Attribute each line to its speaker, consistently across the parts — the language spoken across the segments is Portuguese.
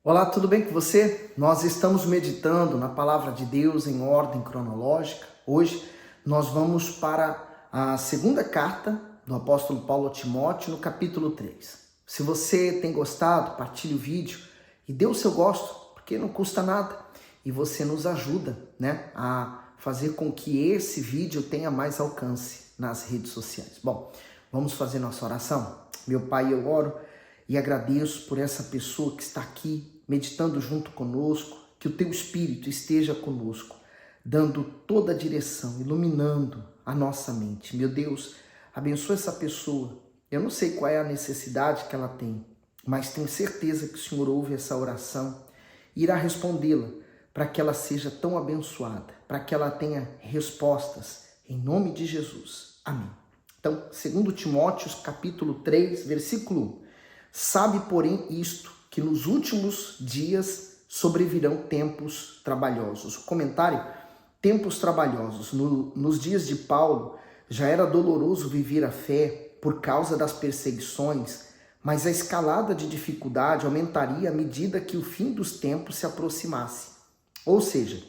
Speaker 1: Olá, tudo bem com você? Nós estamos meditando na palavra de Deus em ordem cronológica. Hoje nós vamos para a segunda carta do apóstolo Paulo a Timóteo, no capítulo 3. Se você tem gostado, partilhe o vídeo e dê o seu gosto, porque não custa nada. E você nos ajuda, a fazer com que esse vídeo tenha mais alcance nas redes sociais. Bom, vamos fazer nossa oração? Meu Pai, eu oro e agradeço por essa pessoa que está aqui meditando junto conosco, que o teu Espírito esteja conosco, dando toda a direção, iluminando a nossa mente. Meu Deus, abençoa essa pessoa. Eu não sei qual é a necessidade que ela tem, mas tenho certeza que o Senhor ouve essa oração e irá respondê-la para que ela seja tão abençoada, para que ela tenha respostas, em nome de Jesus. Amém. Então, 2 Timóteo, capítulo 3, versículo 1. Sabe, porém, isto, que nos últimos dias sobrevirão tempos trabalhosos. O comentário, tempos trabalhosos. Nos dias de Paulo, já era doloroso viver a fé por causa das perseguições, mas a escalada de dificuldade aumentaria à medida que o fim dos tempos se aproximasse. Ou seja,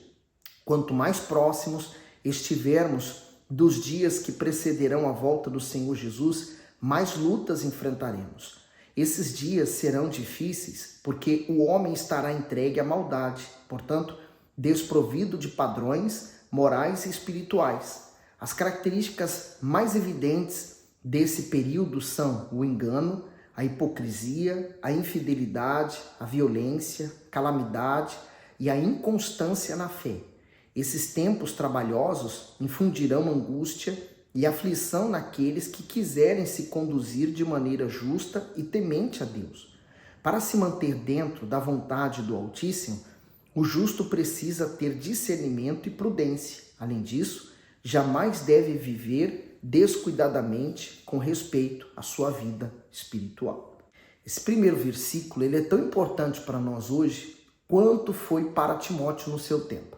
Speaker 1: quanto mais próximos estivermos dos dias que precederão a volta do Senhor Jesus, mais lutas enfrentaremos. Esses dias serão difíceis porque o homem estará entregue à maldade, portanto, desprovido de padrões morais e espirituais. As características mais evidentes desse período são o engano, a hipocrisia, a infidelidade, a violência, calamidade e a inconstância na fé. Esses tempos trabalhosos infundirão angústia e aflição naqueles que quiserem se conduzir de maneira justa e temente a Deus. Para se manter dentro da vontade do Altíssimo, o justo precisa ter discernimento e prudência. Além disso, jamais deve viver descuidadamente com respeito à sua vida espiritual. Esse primeiro versículo ele é tão importante para nós hoje quanto foi para Timóteo no seu tempo.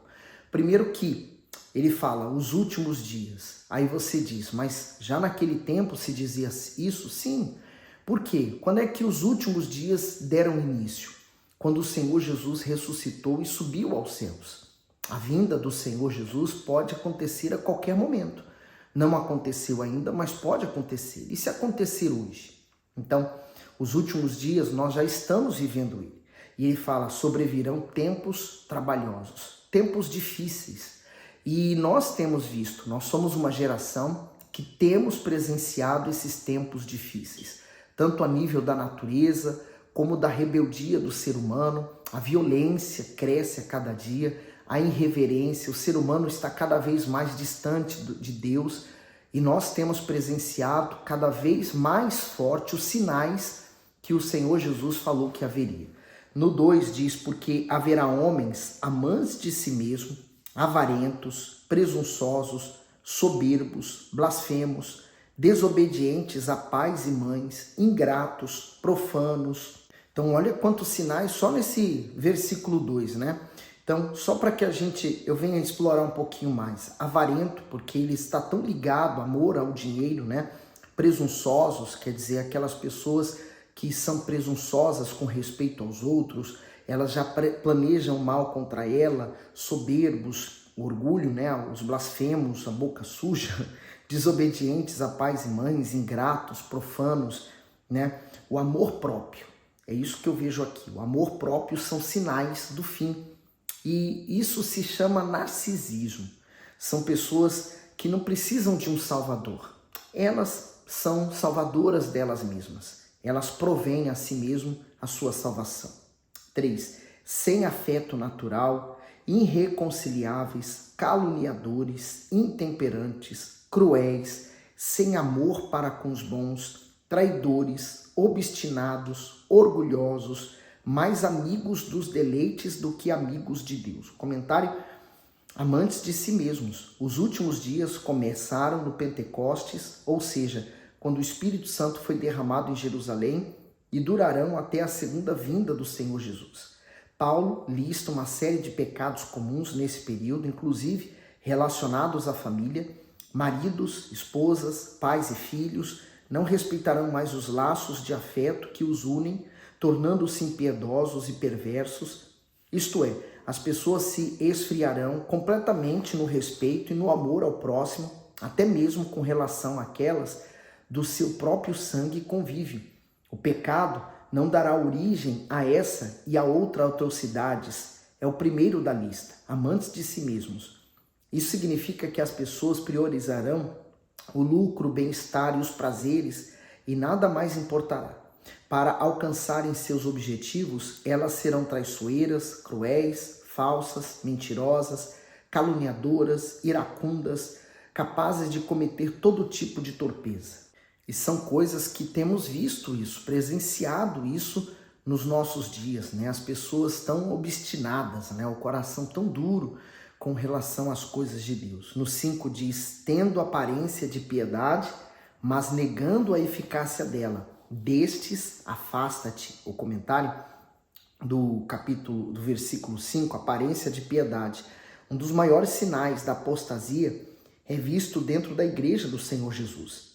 Speaker 1: Primeiro que ele fala, os últimos dias. Aí você diz, mas já naquele tempo se dizia isso? Sim. Por quê? Quando é que os últimos dias deram início? Quando o Senhor Jesus ressuscitou e subiu aos céus. A vinda do Senhor Jesus pode acontecer a qualquer momento. Não aconteceu ainda, mas pode acontecer. E se acontecer hoje? Então, os últimos dias nós já estamos vivendo ele. E ele fala, sobrevirão tempos trabalhosos, tempos difíceis. E nós temos visto, nós somos uma geração que temos presenciado esses tempos difíceis, tanto a nível da natureza, como da rebeldia do ser humano. A violência cresce a cada dia, a irreverência, o ser humano está cada vez mais distante de Deus e nós temos presenciado cada vez mais forte os sinais que o Senhor Jesus falou que haveria. No 2 diz, porque haverá homens amantes de si mesmo, avarentos, presunçosos, soberbos, blasfemos, desobedientes a pais e mães, ingratos, profanos. Então, olha quantos sinais só nesse versículo 2, Então, só para que eu venha explorar um pouquinho mais. Avarento, porque ele está tão ligado, amor ao dinheiro, Presunçosos, quer dizer, aquelas pessoas que são presunçosas com respeito aos outros, elas já planejam mal contra ela, soberbos, orgulho, os blasfemos, a boca suja, desobedientes a pais e mães, ingratos, profanos, O amor próprio, é isso que eu vejo aqui, o amor próprio são sinais do fim. E isso se chama narcisismo. São pessoas que não precisam de um salvador. Elas são salvadoras delas mesmas. Elas provêm a si mesmo a sua salvação. 3. Sem afeto natural, irreconciliáveis, caluniadores, intemperantes, cruéis, sem amor para com os bons, traidores, obstinados, orgulhosos, mais amigos dos deleites do que amigos de Deus. Comentário, amantes de si mesmos. Os últimos dias começaram no Pentecostes, ou seja, quando o Espírito Santo foi derramado em Jerusalém, e durarão até a segunda vinda do Senhor Jesus. Paulo lista uma série de pecados comuns nesse período, inclusive relacionados à família. Maridos, esposas, pais e filhos não respeitarão mais os laços de afeto que os unem, tornando-se impiedosos e perversos, isto é, as pessoas se esfriarão completamente no respeito e no amor ao próximo, até mesmo com relação àquelas do seu próprio sangue convive. O pecado não dará origem a essa e a outras atrocidades. É o primeiro da lista, amantes de si mesmos. Isso significa que as pessoas priorizarão o lucro, o bem-estar e os prazeres e nada mais importará. Para alcançarem seus objetivos, elas serão traiçoeiras, cruéis, falsas, mentirosas, caluniadoras, iracundas, capazes de cometer todo tipo de torpeza. E são coisas que temos visto isso, presenciado isso nos nossos dias, né? As pessoas tão obstinadas, né? O coração tão duro com relação às coisas de Deus. No 5 diz, tendo aparência de piedade, mas negando a eficácia dela. Destes, afasta-te. O comentário do versículo 5, aparência de piedade. Um dos maiores sinais da apostasia é visto dentro da igreja do Senhor Jesus.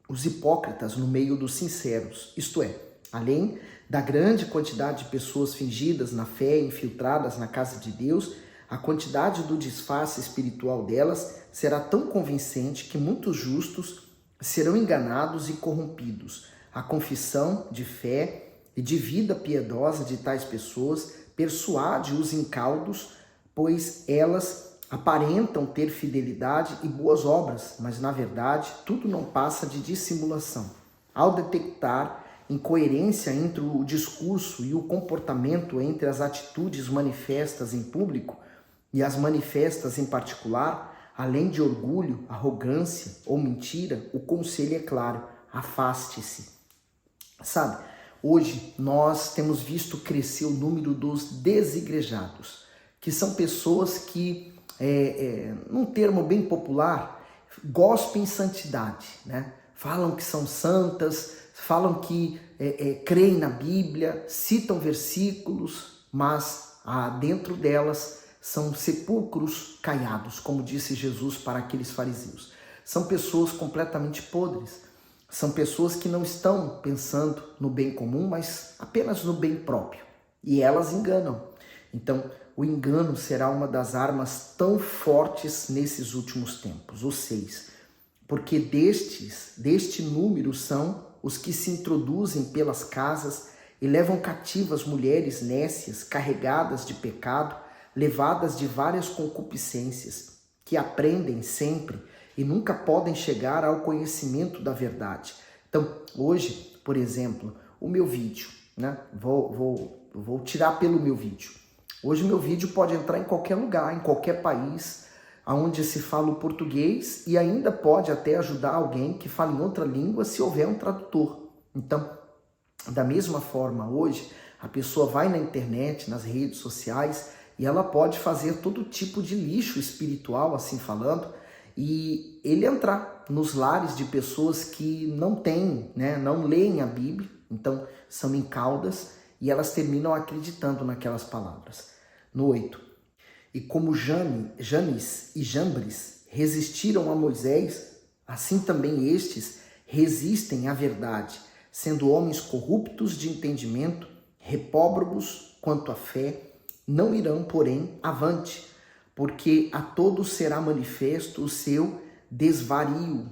Speaker 1: Os hipócritas no meio dos sinceros, isto é, além da grande quantidade de pessoas fingidas na fé, infiltradas na casa de Deus, a quantidade do disfarce espiritual delas será tão convincente que muitos justos serão enganados e corrompidos. A confissão de fé e de vida piedosa de tais pessoas persuade os incautos, pois elas aparentam ter fidelidade e boas obras, mas na verdade tudo não passa de dissimulação. Ao detectar incoerência entre o discurso e o comportamento, entre as atitudes manifestas em público e as manifestas em particular, além de orgulho, arrogância ou mentira, o conselho é claro: afaste-se. Sabe, hoje nós temos visto crescer o número dos desigrejados, que são pessoas que, num termo bem popular, gospem santidade, né? Falam que são santas, falam que creem na Bíblia, citam versículos, mas dentro delas são sepulcros caiados, como disse Jesus para aqueles fariseus. São pessoas completamente podres, são pessoas que não estão pensando no bem comum, mas apenas no bem próprio, e elas enganam. Então, o engano será uma das armas tão fortes nesses últimos tempos, os 6. Porque deste número são os que se introduzem pelas casas e levam cativas mulheres nécias, carregadas de pecado, levadas de várias concupiscências, que aprendem sempre e nunca podem chegar ao conhecimento da verdade. Então, hoje, por exemplo, o meu vídeo, né? Vou tirar pelo meu vídeo. Hoje o meu vídeo pode entrar em qualquer lugar, em qualquer país, onde se fala o português, e ainda pode até ajudar alguém que fala em outra língua se houver um tradutor. Então, da mesma forma, hoje, a pessoa vai na internet, nas redes sociais, e ela pode fazer todo tipo de lixo espiritual, assim falando, e ele entrar nos lares de pessoas que não têm, né, não leem a Bíblia, então são incautas, e elas terminam acreditando naquelas palavras. No 8. E como Janes e Jambres resistiram a Moisés, assim também estes resistem à verdade, sendo homens corruptos de entendimento, repróbabos quanto à fé, não irão, porém, avante, porque a todos será manifesto o seu desvario,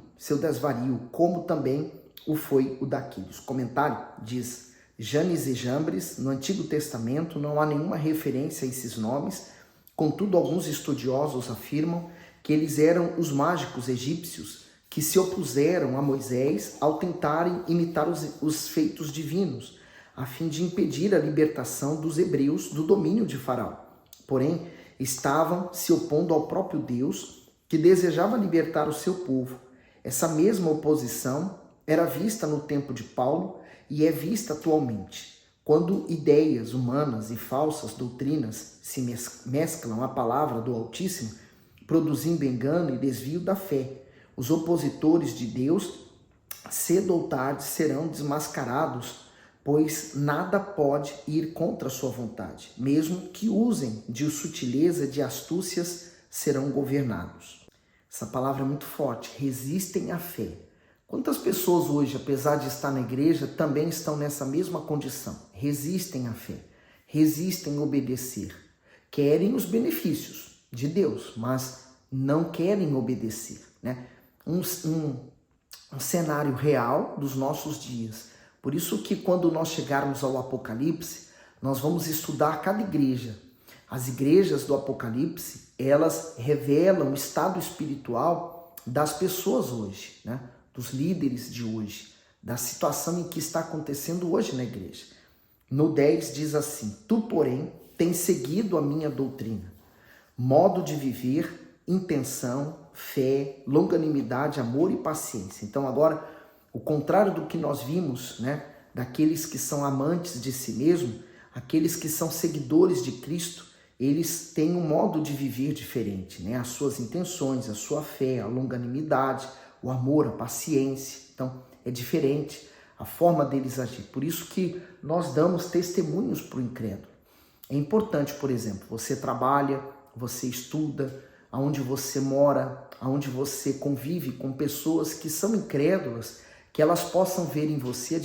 Speaker 1: como também o foi o daqueles. Comentário diz: Janes e Jambres, no Antigo Testamento não há nenhuma referência a esses nomes, contudo alguns estudiosos afirmam que eles eram os mágicos egípcios que se opuseram a Moisés ao tentarem imitar os feitos divinos, a fim de impedir a libertação dos hebreus do domínio de Faraó. Porém, estavam se opondo ao próprio Deus, que desejava libertar o seu povo. Essa mesma oposição era vista no tempo de Paulo e é vista atualmente, quando ideias humanas e falsas doutrinas se mesclam à palavra do Altíssimo, produzindo engano e desvio da fé. Os opositores de Deus, cedo ou tarde, serão desmascarados, pois nada pode ir contra a sua vontade. Mesmo que usem de sutileza, de astúcias, serão governados. Essa palavra é muito forte. Resistem à fé. Quantas pessoas hoje, apesar de estar na igreja, também estão nessa mesma condição? resistem à fé, resistem a obedecer. Querem os benefícios de Deus, mas não querem obedecer, né? Um cenário real dos nossos dias. Por isso que quando nós chegarmos ao Apocalipse, nós vamos estudar cada igreja. As igrejas do Apocalipse, elas revelam o estado espiritual das pessoas hoje, né? Dos líderes de hoje, da situação em que está acontecendo hoje na igreja. No 10 diz assim: tu, porém, tens seguido a minha doutrina, modo de viver, intenção, fé, longanimidade, amor e paciência. Então agora, o contrário do que nós vimos, né, daqueles que são amantes de si mesmo, aqueles que são seguidores de Cristo, eles têm um modo de viver diferente, né? As suas intenções, a sua fé, a longanimidade, o amor, a paciência. Então é diferente a forma deles agir. Por isso que nós damos testemunhos para o incrédulo. É importante, por exemplo, você trabalha, você estuda, aonde você mora, aonde você convive com pessoas que são incrédulas, que elas possam ver em você a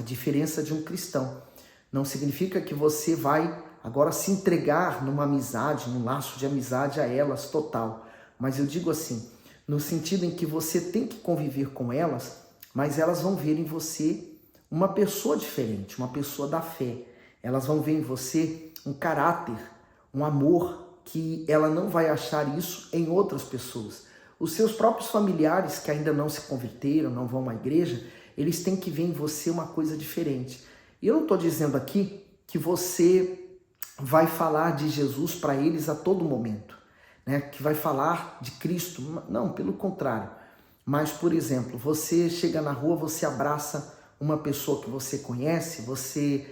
Speaker 1: diferença de um cristão. Não significa que você vai agora se entregar numa amizade, num laço de amizade a elas total. Mas eu digo assim, no sentido em que você tem que conviver com elas, mas elas vão ver em você uma pessoa diferente, uma pessoa da fé. Elas vão ver em você um caráter, um amor, que ela não vai achar isso em outras pessoas. Os seus próprios familiares que ainda não se converteram, não vão à igreja, eles têm que ver em você uma coisa diferente. E eu não estou dizendo aqui que você vai falar de Jesus para eles a todo momento, né? Que vai falar de Cristo. Não, pelo contrário. Mas, por exemplo, você chega na rua, você abraça uma pessoa que você conhece, você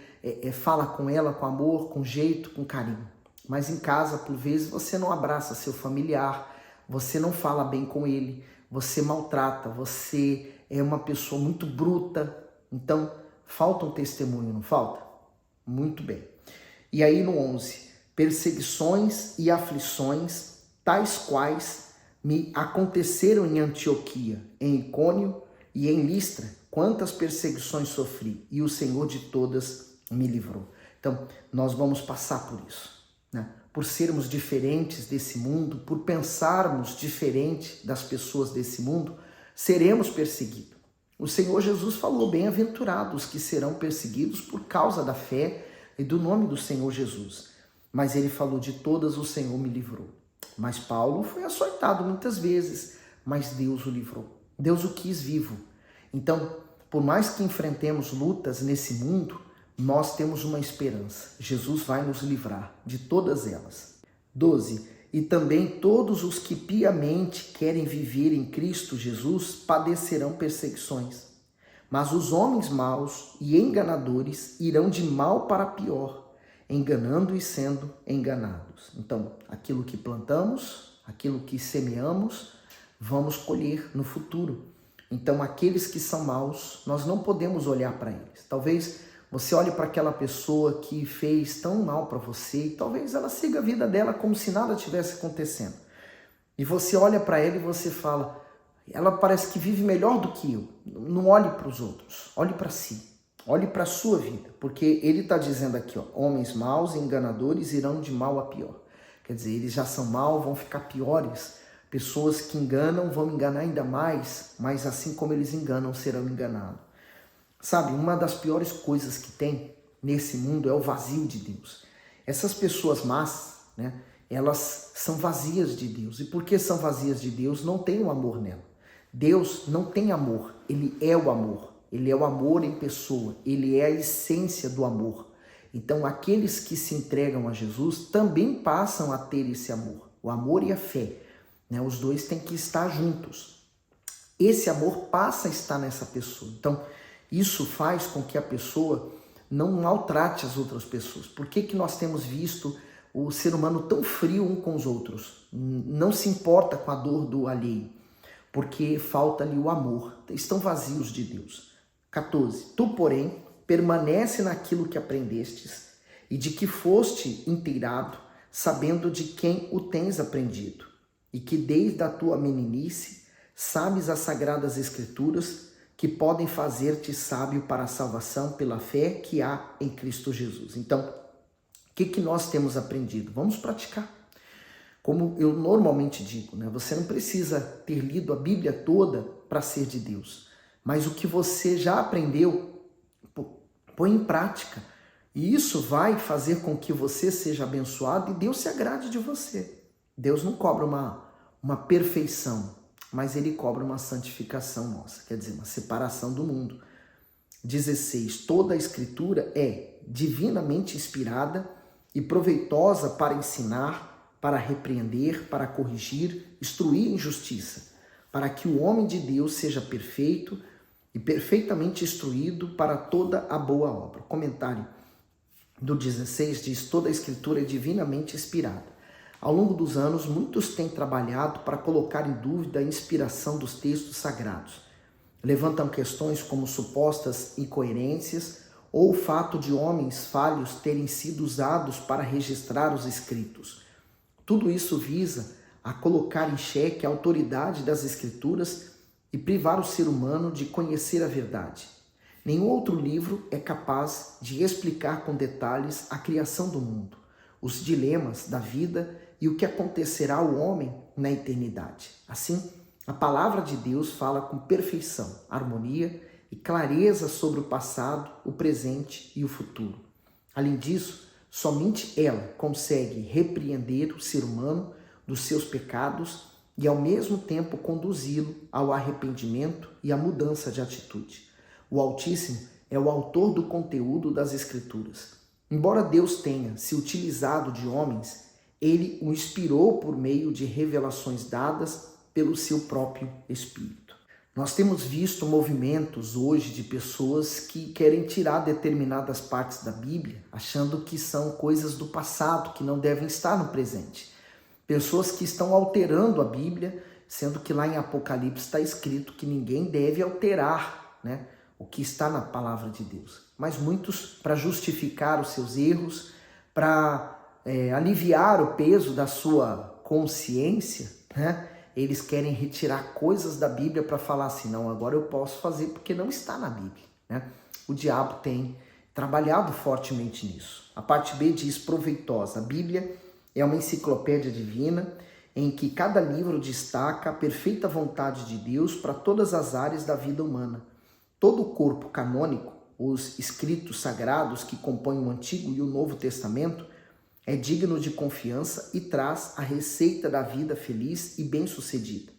Speaker 1: fala com ela com amor, com jeito, com carinho. Mas em casa, por vezes, você não abraça seu familiar, você não fala bem com ele, você maltrata, você é uma pessoa muito bruta. Então, falta um testemunho, não falta? Muito bem. E aí no 11, perseguições e aflições, tais quais me aconteceram em Antioquia, em Icônio e em Listra, quantas perseguições sofri, e o Senhor de todas me livrou. Então, nós vamos passar por isso, né? Por sermos diferentes desse mundo, por pensarmos diferente das pessoas desse mundo, seremos perseguidos. O Senhor Jesus falou: bem-aventurados que serão perseguidos por causa da fé e do nome do Senhor Jesus. Mas ele falou: de todas o Senhor me livrou. Mas Paulo foi açoitado muitas vezes, mas Deus o livrou. Deus o quis vivo. Então, por mais que enfrentemos lutas nesse mundo, nós temos uma esperança. Jesus vai nos livrar de todas elas. 12. E também todos os que piamente querem viver em Cristo Jesus padecerão perseguições. Mas os homens maus e enganadores irão de mal para pior, enganando e sendo enganados. Então, aquilo que plantamos, aquilo que semeamos, vamos colher no futuro. Então, aqueles que são maus, nós não podemos olhar para eles. Talvez você olhe para aquela pessoa que fez tão mal para você e talvez ela siga a vida dela como se nada tivesse acontecendo. E você olha para ela e você fala: ela parece que vive melhor do que eu. Não olhe para os outros, olhe para si, olhe para a sua vida. Porque ele está dizendo aqui, ó, homens maus e enganadores irão de mal a pior. Quer dizer, eles já são maus, vão ficar piores. Pessoas que enganam vão enganar ainda mais, mas assim como eles enganam, serão enganados. Sabe, uma das piores coisas que tem nesse mundo é o vazio de Deus. Essas pessoas más, né, elas são vazias de Deus. E porque são vazias de Deus, não tem o amor nela. Deus não tem amor, ele é o amor. Ele é o amor em pessoa, ele é a essência do amor. Então, aqueles que se entregam a Jesus também passam a ter esse amor, o amor e a fé, né? Os dois têm que estar juntos. Esse amor passa a estar nessa pessoa. Então, isso faz com que a pessoa não maltrate as outras pessoas. Por que nós temos visto o ser humano tão frio um com os outros? Não se importa com a dor do alheio, porque falta-lhe o amor. Estão vazios de Deus. 14. Tu, porém, permanece naquilo que aprendestes e de que foste inteirado, sabendo de quem o tens aprendido, e que desde a tua meninice sabes as sagradas escrituras, que podem fazer-te sábio para a salvação pela fé que há em Cristo Jesus. Então, o que nós temos aprendido? Vamos praticar. Como eu normalmente digo, né? Você não precisa ter lido a Bíblia toda para ser de Deus, mas o que você já aprendeu, põe em prática. E isso vai fazer com que você seja abençoado e Deus se agrade de você. Deus não cobra uma perfeição, mas Ele cobra uma santificação nossa, quer dizer, uma separação do mundo. 16. Toda a Escritura é divinamente inspirada e proveitosa para ensinar, para repreender, para corrigir, instruir em justiça, para que o homem de Deus seja perfeito e perfeitamente instruído para toda a boa obra. Comentário do 16 diz: toda a Escritura é divinamente inspirada. Ao longo dos anos, muitos têm trabalhado para colocar em dúvida a inspiração dos textos sagrados. Levantam questões como supostas incoerências ou o fato de homens falhos terem sido usados para registrar os escritos. Tudo isso visa a colocar em xeque a autoridade das Escrituras e privar o ser humano de conhecer a verdade. Nenhum outro livro é capaz de explicar com detalhes a criação do mundo, os dilemas da vida e o que acontecerá ao homem na eternidade. Assim, a palavra de Deus fala com perfeição, harmonia e clareza sobre o passado, o presente e o futuro. Além disso, somente ela consegue repreender o ser humano dos seus pecados e ao mesmo tempo conduzi-lo ao arrependimento e à mudança de atitude. O Altíssimo é o autor do conteúdo das Escrituras. Embora Deus tenha se utilizado de homens, Ele o inspirou por meio de revelações dadas pelo seu próprio Espírito. Nós temos visto movimentos hoje de pessoas que querem tirar determinadas partes da Bíblia, achando que são coisas do passado, que não devem estar no presente. Pessoas que estão alterando a Bíblia, sendo que lá em Apocalipse está escrito que ninguém deve alterar, né, o que está na palavra de Deus. Mas muitos, para justificar os seus erros, para aliviar o peso da sua consciência, né, eles querem retirar coisas da Bíblia para falar assim: não, agora eu posso fazer porque não está na Bíblia, né? O diabo tem trabalhado fortemente nisso. A parte B diz proveitosa. A Bíblia é uma enciclopédia divina em que cada livro destaca a perfeita vontade de Deus para todas as áreas da vida humana. Todo o corpo canônico, os escritos sagrados que compõem o Antigo e o Novo Testamento, é digno de confiança e traz a receita da vida feliz e bem-sucedida.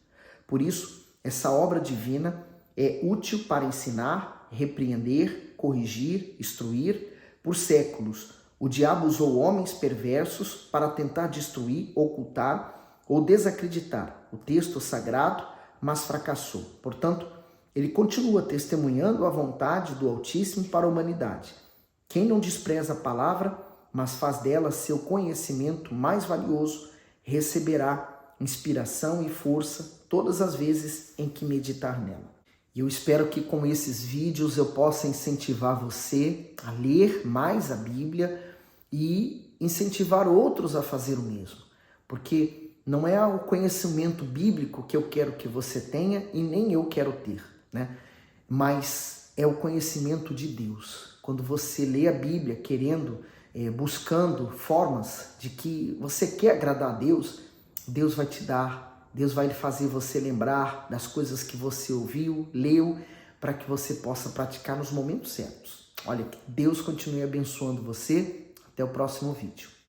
Speaker 1: Por isso, essa obra divina é útil para ensinar, repreender, corrigir, instruir. Por séculos, o diabo usou homens perversos para tentar destruir, ocultar ou desacreditar o texto sagrado, mas fracassou. Portanto, ele continua testemunhando a vontade do Altíssimo para a humanidade. Quem não despreza a palavra, mas faz dela seu conhecimento mais valioso, receberá inspiração e força todas as vezes em que meditar nela. E eu espero que com esses vídeos eu possa incentivar você a ler mais a Bíblia e incentivar outros a fazer o mesmo. Porque não é o conhecimento bíblico que eu quero que você tenha e nem eu quero ter, né? Mas é o conhecimento de Deus. Quando você lê a Bíblia querendo, buscando formas de que você quer agradar a Deus, Deus vai te dar, Deus vai fazer você lembrar das coisas que você ouviu, leu, para que você possa praticar nos momentos certos. Olha, que Deus continue abençoando você. Até o próximo vídeo.